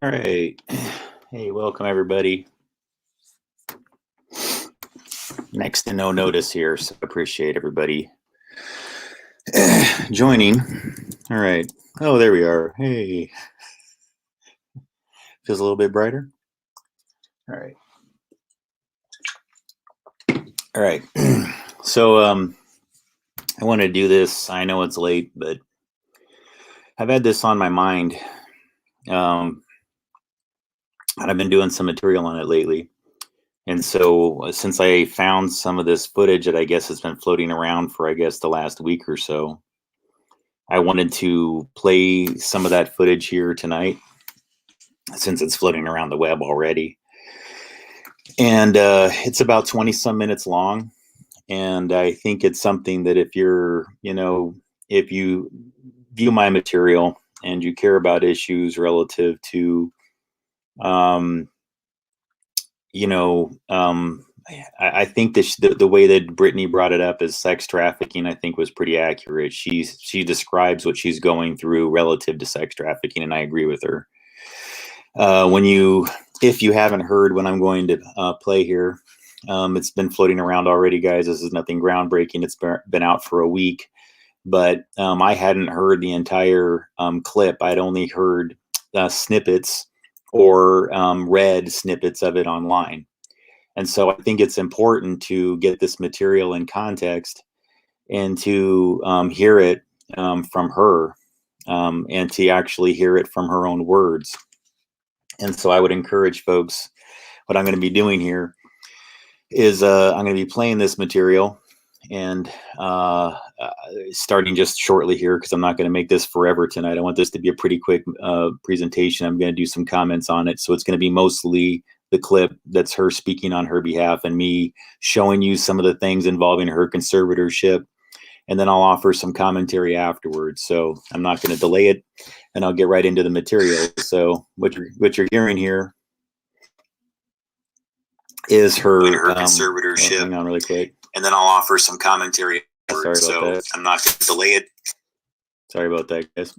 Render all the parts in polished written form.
All right. Hey, welcome everybody. Next to no notice here, so I appreciate everybody joining. All right. Oh, there we are. Hey. Feels a little bit brighter. All right. All right. So I want to do this. I know it's late, but I've had this on my mind. And I've been doing some material on it lately. And so since I found some of this footage that I guess has been floating around for, I guess, the last week or so, I wanted to play some of that footage here tonight since it's floating around the web already. And it's about 20 some minutes long. And I think it's something that if you're, if you view my material and you care about issues relative to, I think that the way that Britney brought it up as sex trafficking, I think was pretty accurate. She describes what she's going through relative to sex trafficking, and I agree with her. If you haven't heard what I'm going to play here, it's been floating around already, guys. This is nothing groundbreaking. It's been out for a week, but I hadn't heard the entire clip. I'd only heard snippets or read snippets of it online. And so I think it's important to get this material in context and to hear it from her and to actually hear it from her own words. And so I would encourage folks, what I'm going to be doing here is I'm going to be playing this material and starting just shortly here because I'm not going to make this forever tonight. I want this to be a pretty quick presentation. I'm going to do some comments on it. So it's going to be mostly the clip that's her speaking on her behalf and me showing you some of the things involving her conservatorship. And then I'll offer some commentary afterwards. So I'm not going to delay it and I'll get right into the material. So what you're hearing here is her conservatorship. Hang on really quick. And then I'll offer some commentary. Sorry about that. I'm not going to delay it. Sorry about that, guys.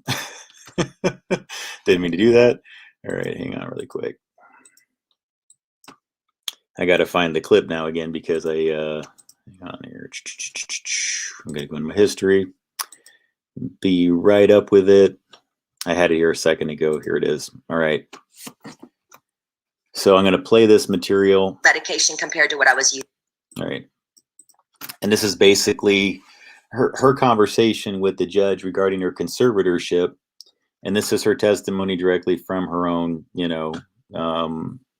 Didn't mean to do that. All right, hang on really quick. I got to find the clip now again because hang on here. I'm going to go in my history. Be right up with it. I had it here a second ago. Here it is. All right. So I'm going to play this material. Medication compared to what I was using. All right. And this is basically her conversation with the judge regarding her conservatorship. And this is her testimony directly from her own,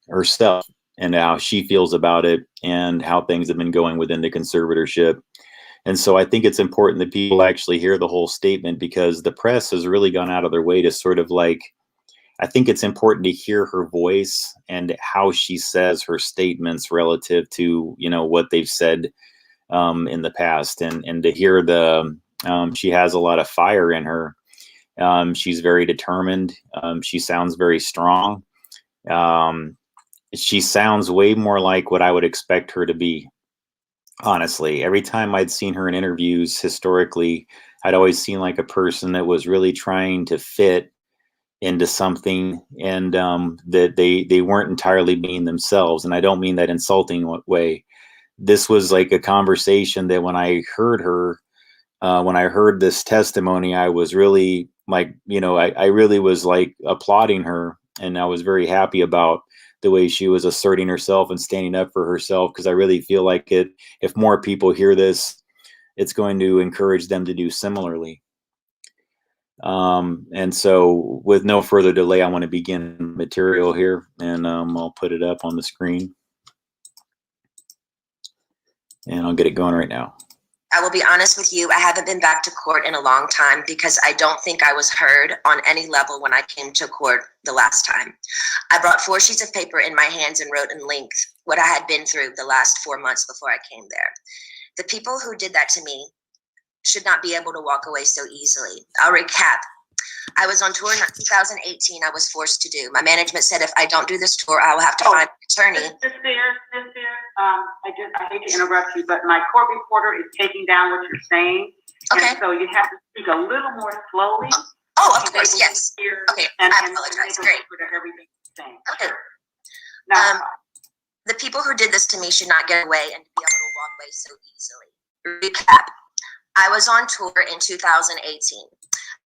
herself and how she feels about it and how things have been going within the conservatorship. And so I think it's important that people actually hear the whole statement because the press has really gone out of their way to sort of I think it's important to hear her voice and how she says her statements relative to, what they've said in the past and to hear she has a lot of fire in her. She's very determined. She sounds very strong. She sounds way more like what I would expect her to be. Honestly, every time I'd seen her in interviews historically, I'd always seen like a person that was really trying to fit into something and that they weren't entirely being themselves. And I don't mean that insulting way. This was like a conversation that when I heard her, when I heard this testimony, I was really like, I really was like applauding her. And I was very happy about the way she was asserting herself and standing up for herself. Because I really feel like if more people hear this, it's going to encourage them to do similarly. And so with no further delay, I want to begin material here and I'll put it up on the screen and I'll get it going right now. I will be honest with you, I haven't been back to court in a long time because I don't think I was heard on any level when I came to court the last time. I brought 4 sheets of paper in my hands and wrote in length what I had been through the last 4 months before I came there. The people who did that to me should not be able to walk away so easily. I'll recap. I was on tour in 2018. I was forced to do. My management said if I don't do this tour, I will have to find an attorney. I hate to interrupt you, but my court reporter is taking down what you're saying. Okay. And so you have to speak a little more slowly. Oh, of course, yes. Okay, And I apologize. Great. Everything. Okay. Now, The people who did this to me should not get away and be able to walk away so easily. Recap. I was on tour in 2018.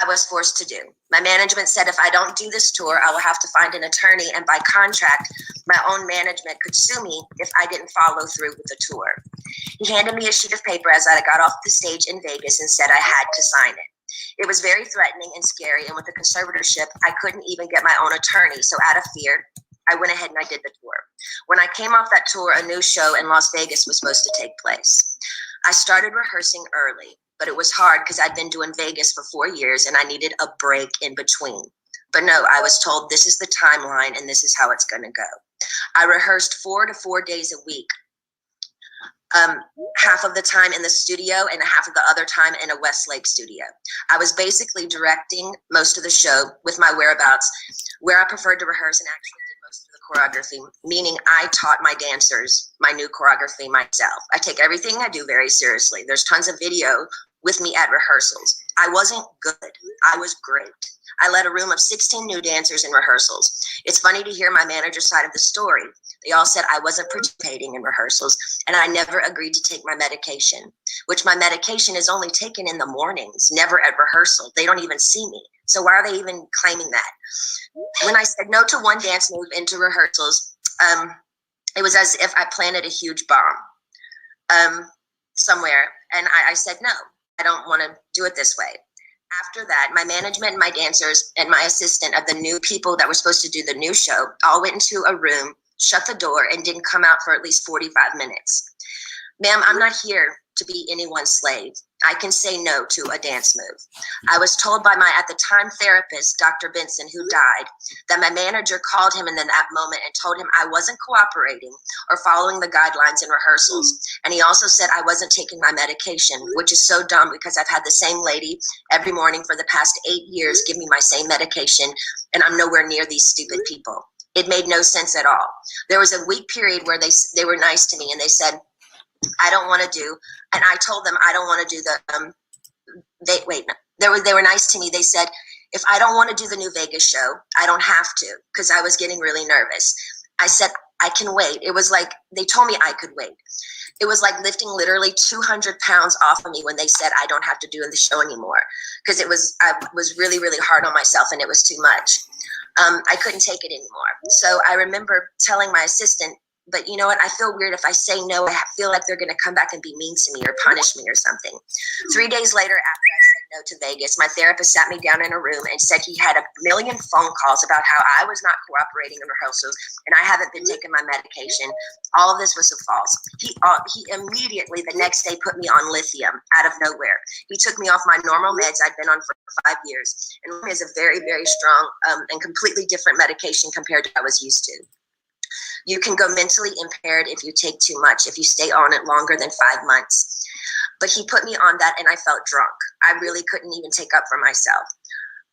I was forced to do. My management said if I don't do this tour, I will have to find an attorney, and by contract, my own management could sue me if I didn't follow through with the tour. He handed me a sheet of paper as I got off the stage in Vegas and said I had to sign it. It was very threatening and scary, and with the conservatorship, I couldn't even get my own attorney, so out of fear, I went ahead and I did the tour. When I came off that tour, a new show in Las Vegas was supposed to take place. I started rehearsing early, but it was hard because I'd been doing Vegas for 4 years and I needed a break in between. But no, I was told this is the timeline and this is how it's going to go. I rehearsed 4 to 4 days a week, half of the time in the studio and half of the other time in a Westlake studio. I was basically directing most of the show with my whereabouts, where I preferred to rehearse, and actually did most of the choreography, meaning I taught my dancers my new choreography myself. I take everything I do very seriously. There's tons of video with me at rehearsals. I wasn't good. I was great. I led a room of 16 new dancers in rehearsals. It's funny to hear my manager's side of the story. They all said I wasn't participating in rehearsals, and I never agreed to take my medication, which my medication is only taken in the mornings, never at rehearsal. They don't even see me. So why are they even claiming that? When I said no to one dance move into rehearsals, it was as if I planted a huge bomb somewhere. And I said, no, I don't want to do it this way. After that, my management and my dancers and my assistant of the new people that were supposed to do the new show all went into a room, shut the door, and didn't come out for at least 45 minutes. Ma'am, I'm not here to be anyone's slave. I can say no to a dance move. I was told by my, at the time, therapist, Dr. Benson, who died, that my manager called him in that moment and told him I wasn't cooperating or following the guidelines in rehearsals. And he also said I wasn't taking my medication, which is so dumb because I've had the same lady every morning for the past 8 years give me my same medication, and I'm nowhere near these stupid people. It made no sense at all. There was a week period where they were nice to me and they said, I don't want to do, and I told them I don't want to do the, they were nice to me. They said, if I don't want to do the new Vegas show, I don't have to, because I was getting really nervous. I said, I can wait. It was like, they told me I could wait. It was like lifting literally 200 pounds off of me when they said I don't have to do the show anymore, because I was really, really hard on myself and it was too much. I couldn't take it anymore. So I remember telling my assistant, but you know what? I feel weird if I say no. I feel like they're going to come back and be mean to me or punish me or something. 3 days later, after I said no to Vegas, my therapist sat me down in a room and said he had a million phone calls about how I was not cooperating in rehearsals and I haven't been taking my medication. All of this was so false. He immediately the next day put me on lithium out of nowhere. He took me off my normal meds I'd been on for 5 years. And lithium is a very, very strong and completely different medication compared to what I was used to. You can go mentally impaired if you take too much, if you stay on it longer than 5 months. But he put me on that and I felt drunk. I really couldn't even take up for myself.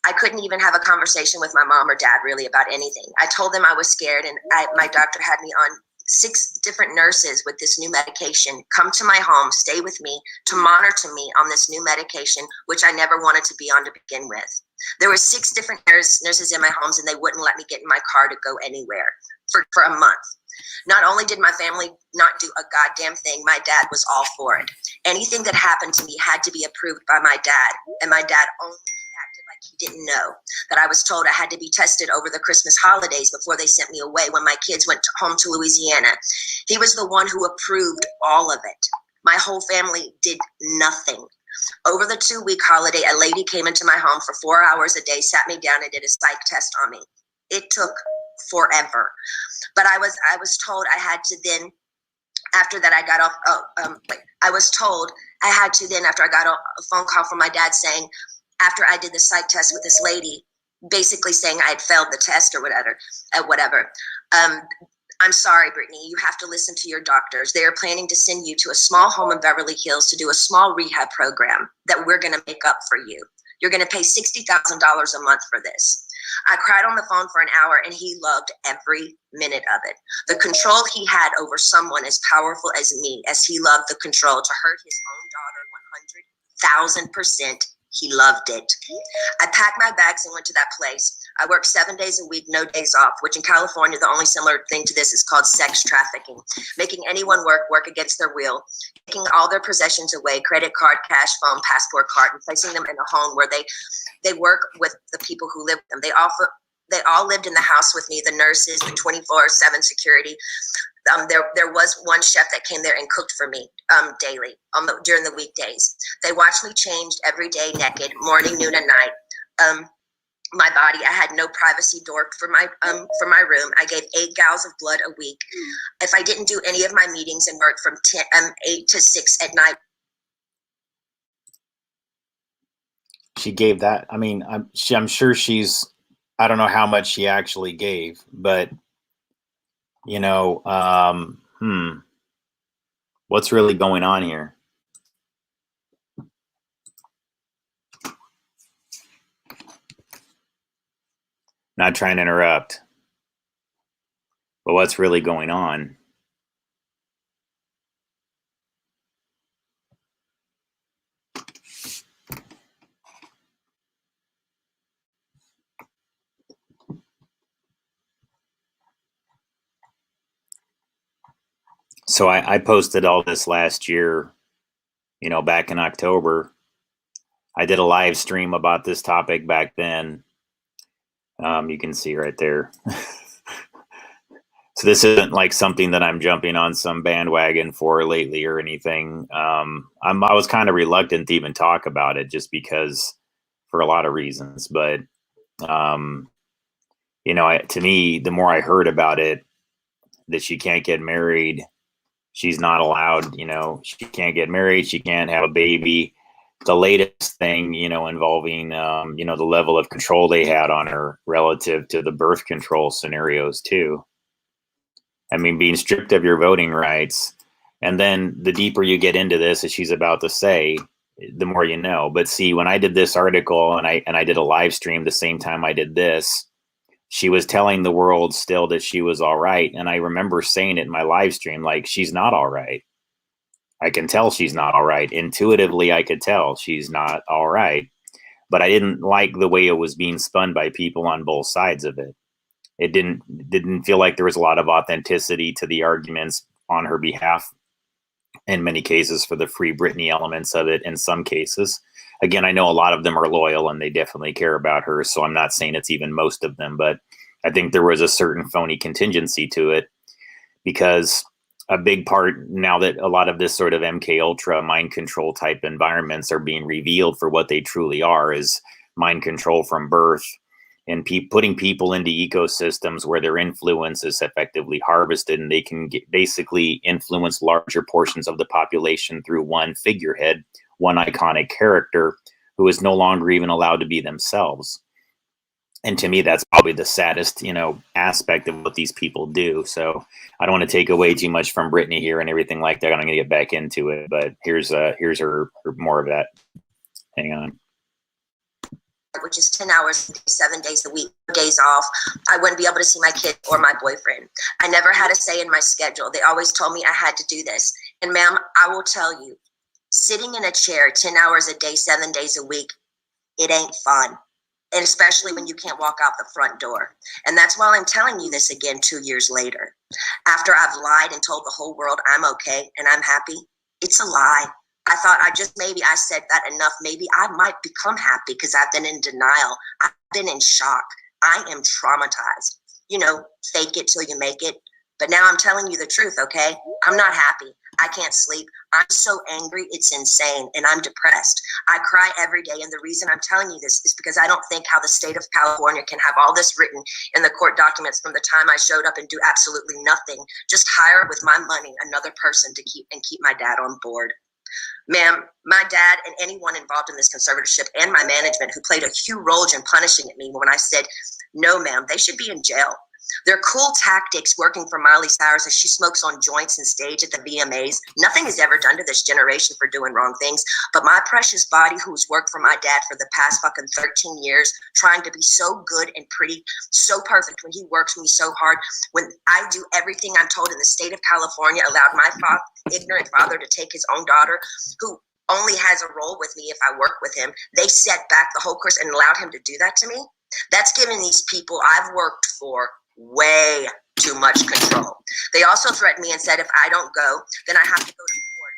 I couldn't even have a conversation with my mom or dad really about anything. I told them I was scared, and my doctor had me on 6 different nurses with this new medication come to my home, stay with me, to monitor me on this new medication, which I never wanted to be on to begin with. There were 6 different nurses in my homes, and they wouldn't let me get in my car to go anywhere for a month. Not only did my family not do a goddamn thing, my dad was all for it. Anything that happened to me had to be approved by my dad, and my dad only acted like he didn't know that I was told I had to be tested over the Christmas holidays before they sent me away when my kids went home to Louisiana. He was the one who approved all of it. My whole family did nothing. Over the 2-week holiday, a lady came into my home for 4 hours a day, sat me down and did a psych test on me. It took forever. But I was told I had to then, after that I got off, I was told I had to then, after I got a phone call from my dad saying, after I did the psych test with this lady, basically saying I had failed the test or whatever, I'm sorry, Britney, you have to listen to your doctors. They are planning to send you to a small home in Beverly Hills to do a small rehab program that we're going to make up for you. You're going to pay $60,000 a month for this. I cried on the phone for an hour, and he loved every minute of it. The control he had over someone as powerful as me, as he loved the control to hurt his own daughter 100,000% He loved it. I packed my bags and went to that place. I worked 7 days a week, no days off, which in California, the only similar thing to this is called sex trafficking, making anyone work against their will, taking all their possessions away, credit card, cash, phone, passport card, and placing them in a home where they work with the people who live with them. They all lived in the house with me, the nurses, the 24/7 security. There was one chef that came there and cooked for me daily during the weekdays. They watched me changed every day, naked, morning, noon, and night. My body, I had no privacy door for my room. I gave 8 gallons of blood a week. If I didn't do any of my meetings and work from 8 to 6 at night. She gave that. I mean, I'm sure she's, I don't know how much she actually gave, but you know, what's really going on here? Not trying to interrupt, but what's really going on? So I posted all this last year, you know, back in October. I did a live stream about this topic back then. You can see right there. So this isn't like something that I'm jumping on some bandwagon for lately or anything. I was kind of reluctant to even talk about it just because for a lot of reasons. But, you know, to me, the more I heard about it, that she can't get married, she's not allowed, you know, she can't get married, she can't have a baby. The latest thing, you know, involving, you know, the level of control they had on her relative to the birth control scenarios too. I mean, being stripped of your voting rights. And then the deeper you get into this, as she's about to say, the more you know. But see, when I did this article and I did a live stream the same time I did this, she was telling the world still that she was all right. And I remember saying it in my live stream, like, she's not all right. I can tell she's not all right. Intuitively, I could tell she's not all right. But I didn't like the way it was being spun by people on both sides of it. It didn't feel like there was a lot of authenticity to the arguments on her behalf in many cases for the free Britney elements of it in some cases. Again, I know a lot of them are loyal and they definitely care about her, so I'm not saying it's even most of them, but I think there was a certain phony contingency to it because a big part now that a lot of this sort of MK Ultra mind control type environments are being revealed for what they truly are is mind control from birth and putting people into ecosystems where their influence is effectively harvested and they can basically influence larger portions of the population through one figurehead, one iconic character who is no longer even allowed to be themselves. And to me, that's probably the saddest, you know, aspect of what these people do. So I don't want to take away too much from Britney here and everything like that. I'm going to get back into it, but here's her more of that. Hang on. Which is 10 hours, 7 days a week, days off. I wouldn't be able to see my kid or my boyfriend. I never had a say in my schedule. They always told me I had to do this. And ma'am, I will tell you, sitting in a chair 10 hours a day, 7 days a week, it ain't fun. And especially when you can't walk out the front door. And that's why I'm telling you this again 2 years later. After I've lied and told the whole world I'm okay and I'm happy, it's a lie. I thought maybe I said that enough. Maybe I might become happy because I've been in denial. I've been in shock. I am traumatized. You know, fake it till you make it. But now I'm telling you the truth, okay? I'm not happy. I can't sleep. I'm so angry, it's insane, and I'm depressed. I cry every day, and the reason I'm telling you this is because I don't think how the state of California can have all this written in the court documents from the time I showed up and do absolutely nothing, just hire with my money another person to keep my dad on board. Ma'am, my dad and anyone involved in this conservatorship and my management who played a huge role in punishing me when I said, no, ma'am, they should be in jail. They're cool tactics working for Miley Cyrus as she smokes on joints and stage at the VMAs. Nothing is ever done to this generation for doing wrong things. But my precious body, who's worked for my dad for the past fucking 13 years, trying to be so good and pretty, so perfect when he works me so hard, when I do everything I'm told in the state of California, allowed my ignorant father to take his own daughter, who only has a role with me if I work with him. They set back the whole course and allowed him to do that to me. That's giving these people I've worked for way too much control. They also threatened me and said if I don't go, then I have to go to court.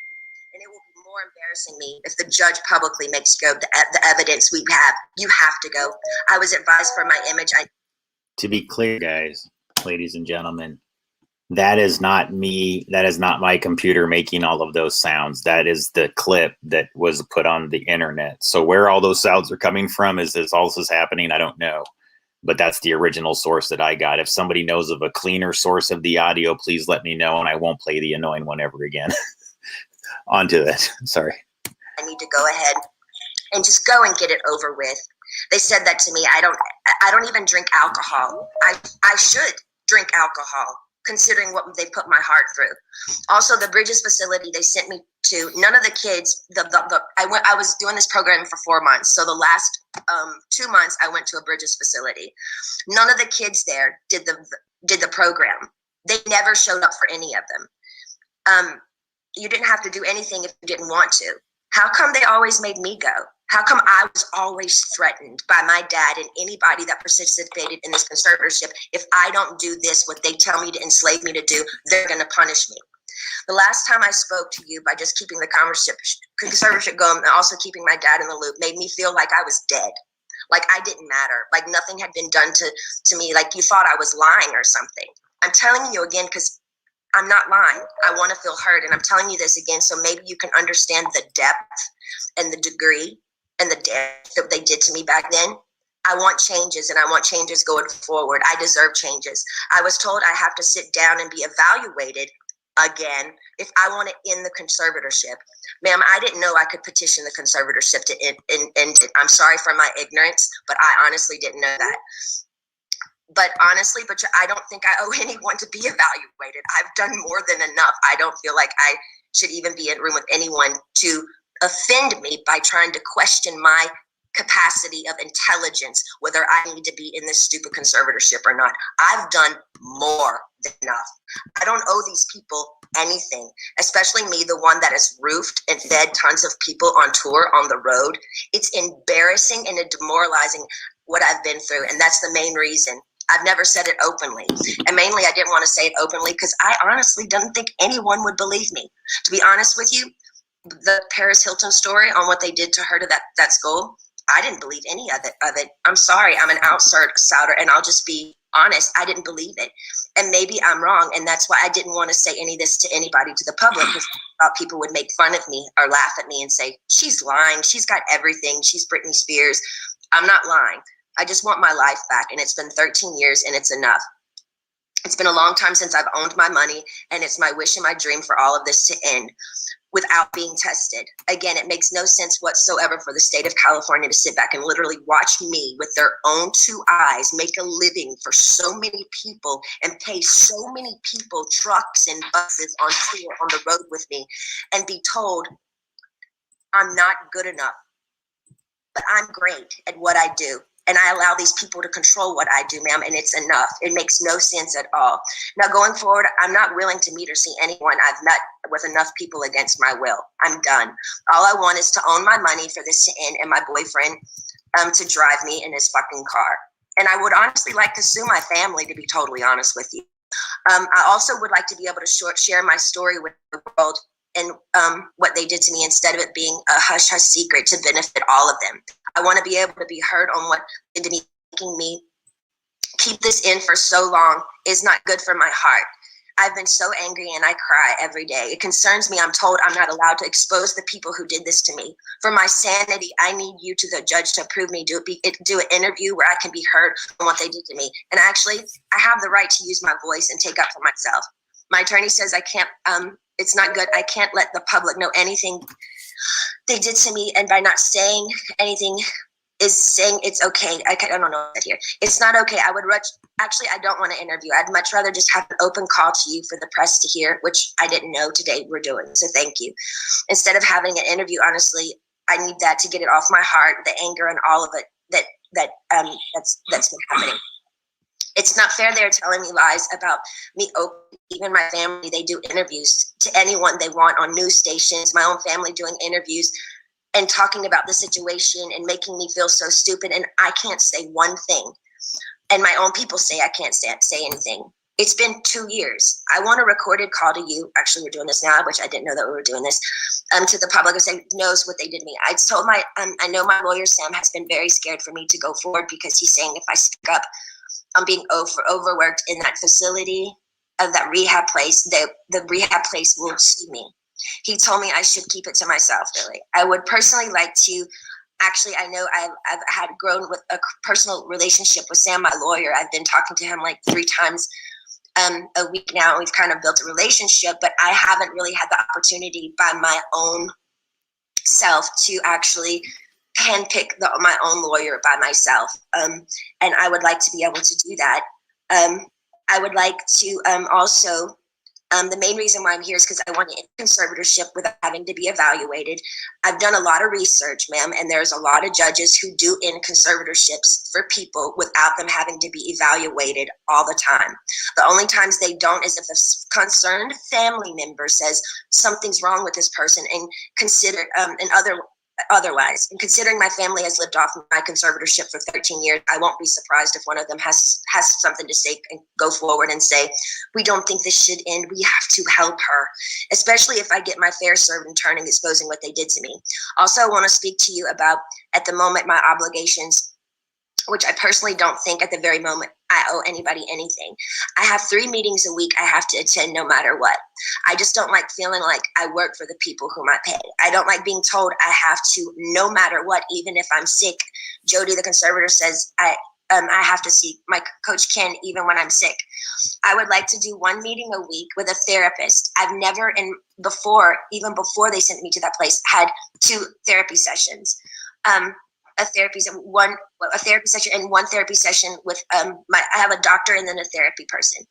And it will be more embarrassing me if the judge publicly makes go the evidence we have. You have to go. I was advised for my image. To be clear, guys, ladies and gentlemen, that is not me. That is not my computer making all of those sounds. That is the clip that was put on the internet. So where all those sounds are coming from is this all this is happening, I don't know. But that's the original source that I got. If somebody knows of a cleaner source of the audio, please let me know, and I won't play the annoying one ever again. On to it. Sorry. I need to go ahead and just go and get it over with. They said that to me. I don't even drink alcohol. I should drink alcohol, considering what they put my heart through. Also, the Bridges facility they sent me to, none of the kids, I was doing this program for 4 months. So the last 2 months I went to a Bridges facility. None of the kids there did the program. They never showed up for any of them. You didn't have to do anything if you didn't want to. How come they always made me go? How come I was always threatened by my dad and anybody that participated in this conservatorship? If I don't do this, what they tell me to enslave me to do, they're going to punish me. The last time I spoke to you by just keeping the conservatorship going and also keeping my dad in the loop made me feel like I was dead, like I didn't matter, like nothing had been done to me, like you thought I was lying or something. I'm telling you again because I'm not lying. I want to feel heard, and I'm telling you this again so maybe you can understand the depth and the degree and the depth that they did to me back then. I want changes, and I want changes going forward. I deserve changes. I was told I have to sit down and be evaluated again if I want to end the conservatorship. Ma'am, I didn't know I could petition the conservatorship to end it. I'm sorry for my ignorance, but I honestly didn't know that. But honestly, I don't think I owe anyone to be evaluated. I've done more than enough. I don't feel like I should even be in a room with anyone to offend me by trying to question my capacity of intelligence, whether I need to be in this stupid conservatorship or not. I've done more than enough. I don't owe these people anything, especially me, the one that has roofed and fed tons of people on tour on the road. It's embarrassing and demoralizing what I've been through, and that's the main reason. I've never said it openly. And mainly I didn't want to say it openly because I honestly didn't think anyone would believe me. To be honest with you, the Paris Hilton story on what they did to her to that school, I didn't believe any of it. I'm sorry, I'm an outsider, and I'll just be honest, I didn't believe it. And maybe I'm wrong, and that's why I didn't want to say any of this to anybody, to the public, because I thought people would make fun of me or laugh at me and say, she's lying, she's got everything, she's Britney Spears. I'm not lying. I just want my life back, and it's been 13 years, and it's enough. It's been a long time since I've owned my money, and it's my wish and my dream for all of this to end without being tested. Again, it makes no sense whatsoever for the state of California to sit back and literally watch me with their own 2 eyes make a living for so many people and pay so many people trucks and buses on tour on the road with me and be told I'm not good enough, but I'm great at what I do. And I allow these people to control what I do, ma'am, and it's enough. It makes no sense at all. Now, going forward, I'm not willing to meet or see anyone I've met with enough people against my will. I'm done. All I want is to own my money for this to end and my boyfriend to drive me in his fucking car. And I would honestly like to sue my family, to be totally honest with you. I also would like to be able to share my story with the world and what they did to me instead of it being a hush-hush secret to benefit all of them. I want to be able to be heard on what they did to me, making me keep this in for so long is not good for my heart. I've been so angry and I cry every day. It concerns me. I'm told I'm not allowed to expose the people who did this to me. For my sanity, I need you to the judge to approve me, do an interview where I can be heard on what they did to me. And actually, I have the right to use my voice and take up for myself. My attorney says I can't, it's not good. I can't let the public know anything they did to me, and by not saying anything is saying it's okay. I don't know that here. It's not okay. I don't want to interview. I'd much rather just have an open call to you for the press to hear, which I didn't know today we're doing. So thank you. Instead of having an interview, honestly, I need that to get it off my heart, the anger and all of it that's been happening. It's not fair they're telling me lies about me. Even my family, they do interviews to anyone they want on news stations. My own family doing interviews and talking about the situation and making me feel so stupid. And I can't say one thing. And my own people say I can't say anything. It's been 2 years. I want a recorded call to you. Actually, we're doing this now, which I didn't know that we were doing this, to the public who knows what they did to me. I told I know my lawyer, Sam, has been very scared for me to go forward because he's saying if I speak up, I'm being overworked in that facility of that rehab place. The rehab place will sue me. He told me I should keep it to myself, really. I would personally like to, actually, I know I've had grown with a personal relationship with Sam, my lawyer. I've been talking to him like 3 times a week now. We've kind of built a relationship, but I haven't really had the opportunity by my own self to actually handpick my own lawyer by myself. And I would like to be able to do that. I would like to also, the main reason why I'm here is because I want to end conservatorship without having to be evaluated. I've done a lot of research, ma'am, and there's a lot of judges who do end conservatorships for people without them having to be evaluated all the time. The only times they don't is if a concerned family member says something's wrong with this person and consider otherwise. And considering my family has lived off my conservatorship for 13 years, I won't be surprised if one of them has something to say and go forward and say, we don't think this should end. We have to help her, especially if I get my fair served in turning, exposing what they did to me. Also, I want to speak to you about, at the moment, my obligations, which I personally don't think at the very moment I owe anybody anything. I have 3 meetings a week I have to attend no matter what. I just don't like feeling like I work for the people whom I pay. I don't like being told I have to, no matter what, even if I'm sick. Jody, the conservator, says I have to see my coach Ken even when I'm sick. I would like to do 1 meeting a week with a therapist. I've never, even before they sent me to that place, had 2 therapy sessions. A therapy session and 1 therapy session with I have a doctor and then a therapy person.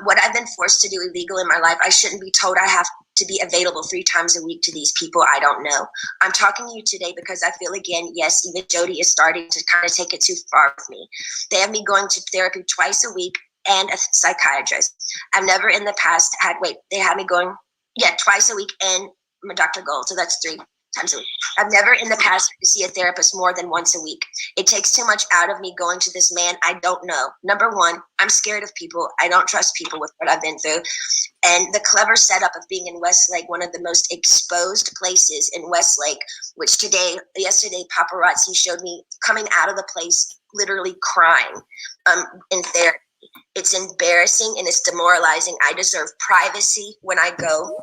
What I've been forced to do illegal in my life, I shouldn't be told I have to be available 3 times a week to these people I don't know. I'm talking to you today because I feel, again, yes, even Jody is starting to kind of take it too far with me. They have me going to therapy twice a week and a psychiatrist. I've never in the past they had me going, twice a week and Dr. Gold, so that's 3 times a week. I've never in the past had to see a therapist more than once a week. It takes too much out of me going to this man I don't know. Number 1, I'm scared of people. I don't trust people with what I've been through. And the clever setup of being in Westlake, one of the most exposed places in Westlake, which yesterday, paparazzi showed me coming out of the place literally crying in therapy. It's embarrassing and it's demoralizing. I deserve privacy when I go.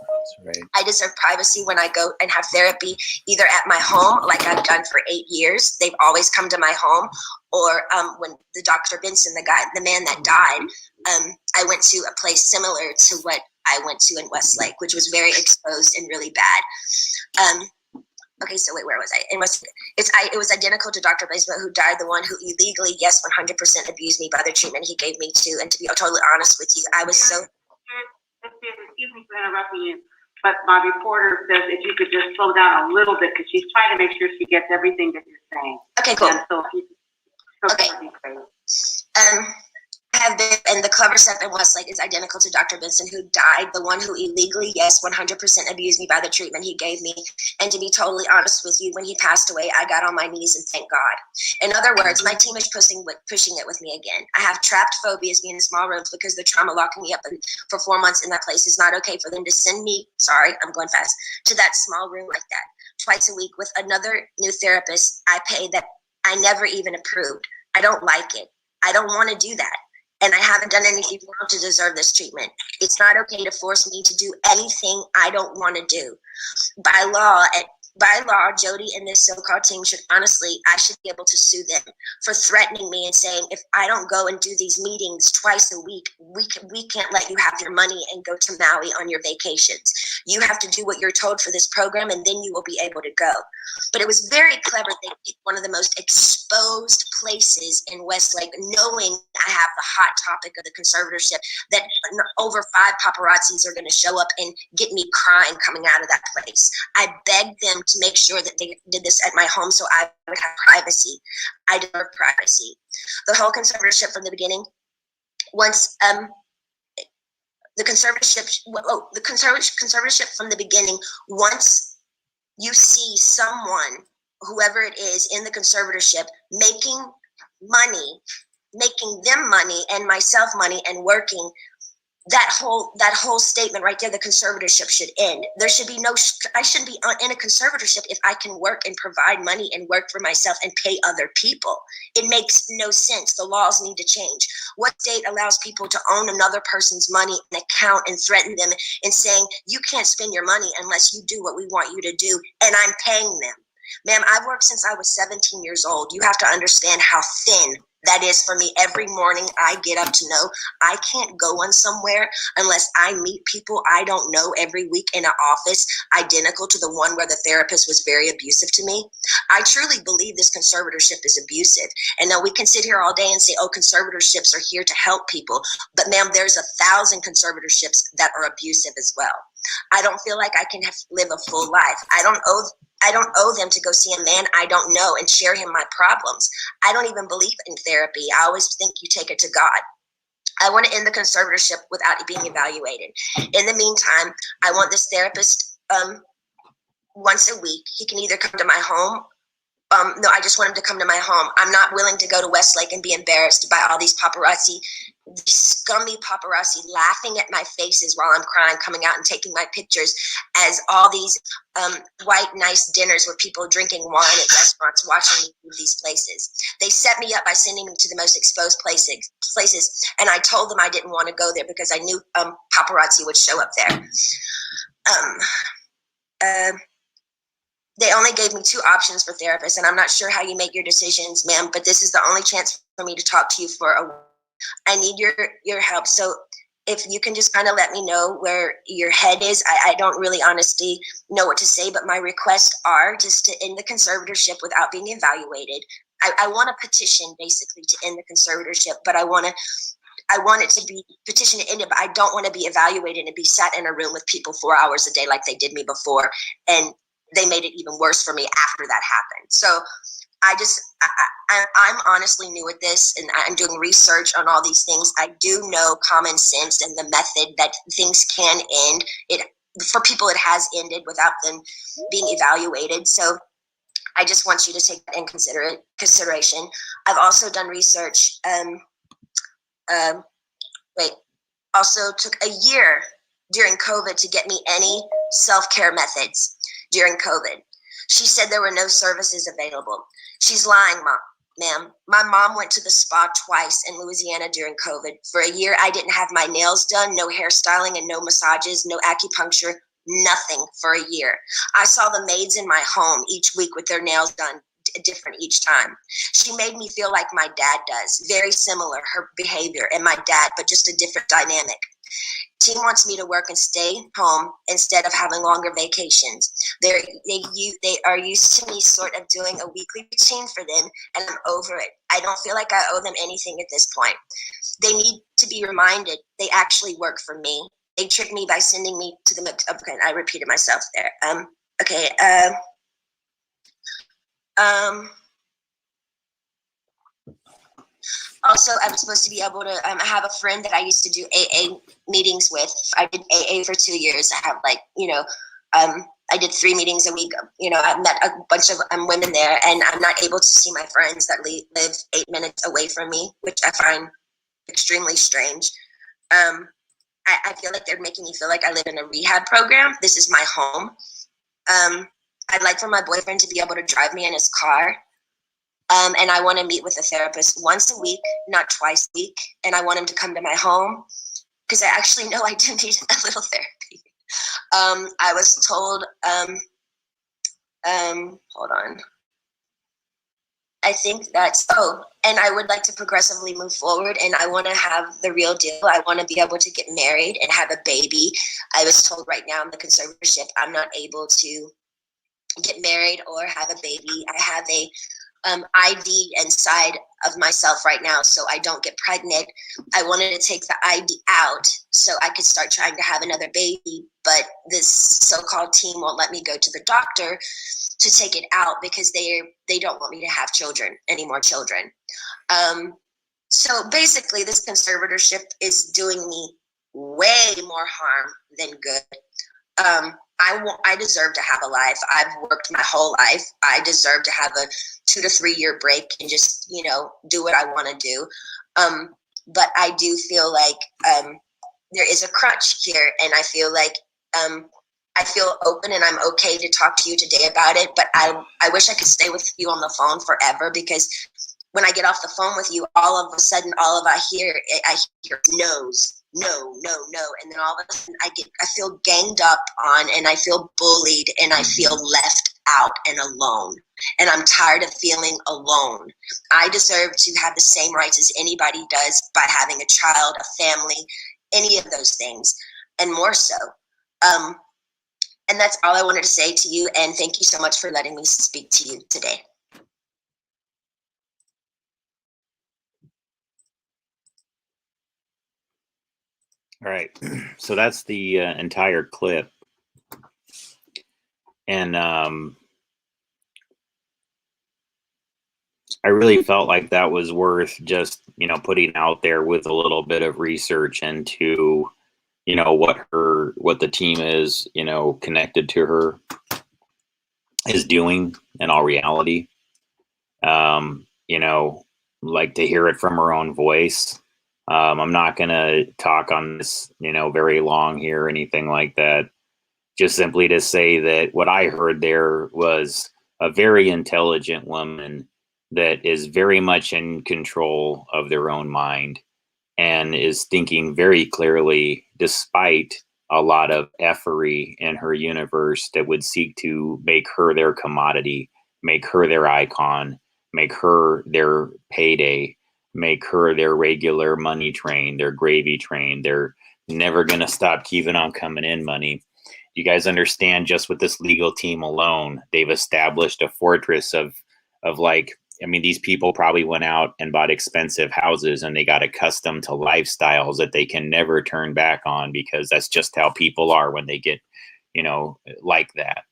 That's right. I deserve privacy when I go and have therapy, either at my home, like I've done for 8 years. They've always come to my home. Or when the Dr. Benson, the man that died, I went to a place similar to what I went to in Westlake, which was very exposed and really bad. Okay, so wait, where was I? It was identical to Dr. Benson, who died, the one who illegally, 100% abused me by the treatment he gave me too. And to be totally honest with you, I was so... Excuse me for interrupting you, but my reporter says if you could just slow down a little bit because she's trying to make sure she gets everything that you're saying. Okay, cool. And so okay. Have been, and the clever stuff in Westlake is identical to Dr. Benson, who died, the one who illegally, 100% abused me by the treatment he gave me. And to be totally honest with you, when he passed away, I got on my knees and thank God. In other words, my team is pushing it with me again. I have trapped phobias being in small rooms because the trauma locking me up for 4 months in that place. Is not okay for them to send me, sorry, I'm going fast, to that small room like that twice a week with another new therapist I pay that I never even approved. I don't like it. I don't want to do that. And I haven't done anything wrong to deserve this treatment. It's not okay to force me to do anything I don't want to do. By law, Jody and this so-called team I should be able to sue them for threatening me and saying, if I don't go and do these meetings twice a week, we can't let you have your money and go to Maui on your vacations. You have to do what you're told for this program and then you will be able to go. But it was very clever. They picked one of the most exposed places in Westlake, knowing I have the hot topic of the conservatorship, that over 5 paparazzis are going to show up and get me crying coming out of that place. I begged them to make sure that they did this at my home so I would have privacy. I deserve privacy. The whole conservatorship from the beginning, once the conservatorship from the beginning, once you see someone, whoever it is in the conservatorship, making them money and myself money and working, that whole statement right there, the conservatorship should end. There should be I shouldn't be in a conservatorship if I can work and provide money and work for myself and pay other people. It makes no sense. The laws need to change. What state allows people to own another person's money and account and threaten them and saying, you can't spend your money unless you do what we want you to do, and I'm paying them? Ma'am, I've worked since I was 17 years old. You have to understand how thin that is for me. Every morning I get up to know I can't go on somewhere unless I meet people I don't know every week in an office identical to the one where the therapist was very abusive to me. I truly believe this conservatorship is abusive. And now we can sit here all day and say, oh, conservatorships are here to help people. But ma'am, there's 1,000 conservatorships that are abusive as well. I don't feel like I can live a full life. I don't owe them to go see a man I don't know and share him my problems. I don't even believe in therapy. I always think you take it to God. I want to end the conservatorship without it being evaluated. In the meantime, I want this therapist once a week. He can either come to my home. No, I just want him to come to my home. I'm not willing to go to Westlake and be embarrassed by all these paparazzi, these scummy paparazzi laughing at my faces while I'm crying, coming out and taking my pictures as all these white, nice dinners with people drinking wine at restaurants, watching me leave these places. They set me up by sending me to the most exposed places, and I told them I didn't want to go there because I knew paparazzi would show up there. They only gave me 2 options for therapists, and I'm not sure how you make your decisions, ma'am, but this is the only chance for me to talk to you for a while. I need your help. So if you can just kind of let me know where your head is. I don't really honestly know what to say, but my requests are just to end the conservatorship without being evaluated. I want a petition basically to end the conservatorship, but I want it to be petition to end it, but I don't want to be evaluated and be sat in a room with people 4 hours a day like they did me before. And they made it even worse for me after that happened. So I'm honestly new at this, and I'm doing research on all these things. I do know common sense and the method that things can end. For people, it has ended without them being evaluated. So I just want you to take that in consideration. I've also done research. Also took a year during COVID to get me any self-care methods during COVID. She said there were no services available. She's lying, ma'am. My mom went to the spa twice in Louisiana during COVID. For a year, I didn't have my nails done, no hairstyling and no massages, no acupuncture, nothing for a year. I saw the maids in my home each week with their nails done different each time. She made me feel like my dad does, very similar, her behavior and my dad, but just a different dynamic. Team wants me to work and stay home instead of having longer vacations. They are used to me sort of doing a weekly routine for them, and I'm over it. I don't feel like I owe them anything at this point. They need to be reminded they actually work for me. They tricked me by sending me to the, okay, I repeated myself there. Also, I'm supposed to be able to, I have a friend that I used to do AA meetings with. I did AA for 2 years. I have I did 3 meetings a week. I met a bunch of women there, and I'm not able to see my friends that live 8 minutes away from me, which I find extremely strange. I feel like they're making me feel like I live in a rehab program. This is my home. I'd like for my boyfriend to be able to drive me in his car. And I want to meet with a therapist once a week, not twice a week. And I want him to come to my home because I actually know I do need a little therapy. I was told, hold on. I think that's, and I would like to progressively move forward, and I want to have the real deal. I want to be able to get married and have a baby. I was told right now in the conservatorship, I'm not able to get married or have a baby. I have a ID inside of myself right now so I don't get pregnant. I wanted to take the ID out so I could start trying to have another baby, but this so-called team won't let me go to the doctor to take it out because they don't want me to have children, any more children. So basically this conservatorship is doing me way more harm than good. I deserve to have a life. I've worked my whole life. I deserve to have a 2 to 3 year break and just, do what I want to do. But I do feel like there is a crutch here, and I feel like I feel open and I'm okay to talk to you today about it. But I wish I could stay with you on the phone forever, because when I get off the phone with you, all of a sudden, I hear no's. No, and then all of a sudden I feel ganged up on, and I feel bullied, and I feel left out and alone, and I'm tired of feeling alone. I deserve to have the same rights as anybody does by having a child, a family, any of those things, and more so. And that's all I wanted to say to you, and thank you so much for letting me speak to you today. All right, so that's the entire clip, and I really felt like that was worth just putting out there with a little bit of research into what the team is connected to her is doing in all reality. Like to hear it from her own voice. I'm not going to talk on this, very long here or anything like that. Just simply to say that what I heard there was a very intelligent woman that is very much in control of their own mind and is thinking very clearly, despite a lot of effery in her universe that would seek to make her their commodity, make her their icon, make her their payday, make her their regular money train, their gravy train. They're never going to stop keeping on coming in money. You guys understand, just with this legal team alone, they've established a fortress of these people probably went out and bought expensive houses, and they got accustomed to lifestyles that they can never turn back on, because that's just how people are when they get, like that.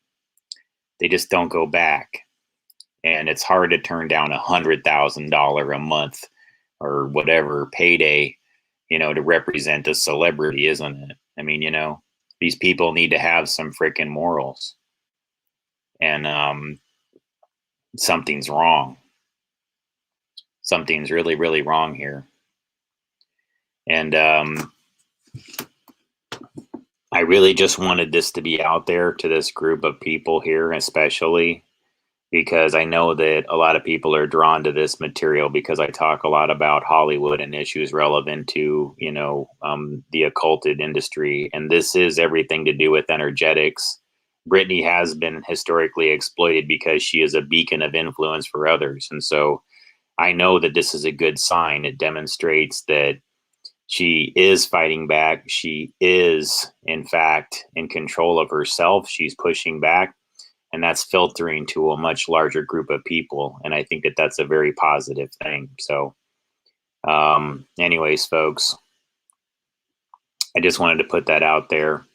They just don't go back. And it's hard to turn down $100,000 a month or whatever payday, to represent a celebrity, isn't it? These people need to have some freaking morals. And something's wrong. Something's really, really wrong here. And I really just wanted this to be out there to this group of people here, especially because I know that a lot of people are drawn to this material because I talk a lot about Hollywood and issues relevant to, the occulted industry. And this is everything to do with energetics. Britney has been historically exploited because she is a beacon of influence for others. And so I know that this is a good sign. It demonstrates that she is fighting back. She is, in fact, in control of herself. She's pushing back. And that's filtering to a much larger group of people. And I think that that's a very positive thing. So anyways, folks, I just wanted to put that out there.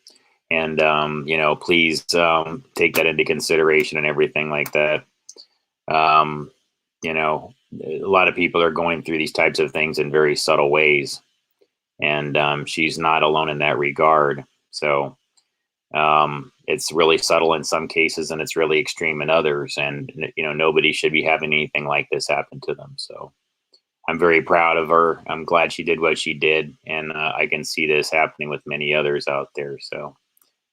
And, please take that into consideration and everything like that. A lot of people are going through these types of things in very subtle ways. And she's not alone in that regard. So it's really subtle in some cases, and it's really extreme in others. And, nobody should be having anything like this happen to them. So I'm very proud of her. I'm glad she did what she did. And I can see this happening with many others out there. So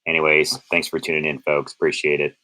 anyways, thanks for tuning in, folks. Appreciate it.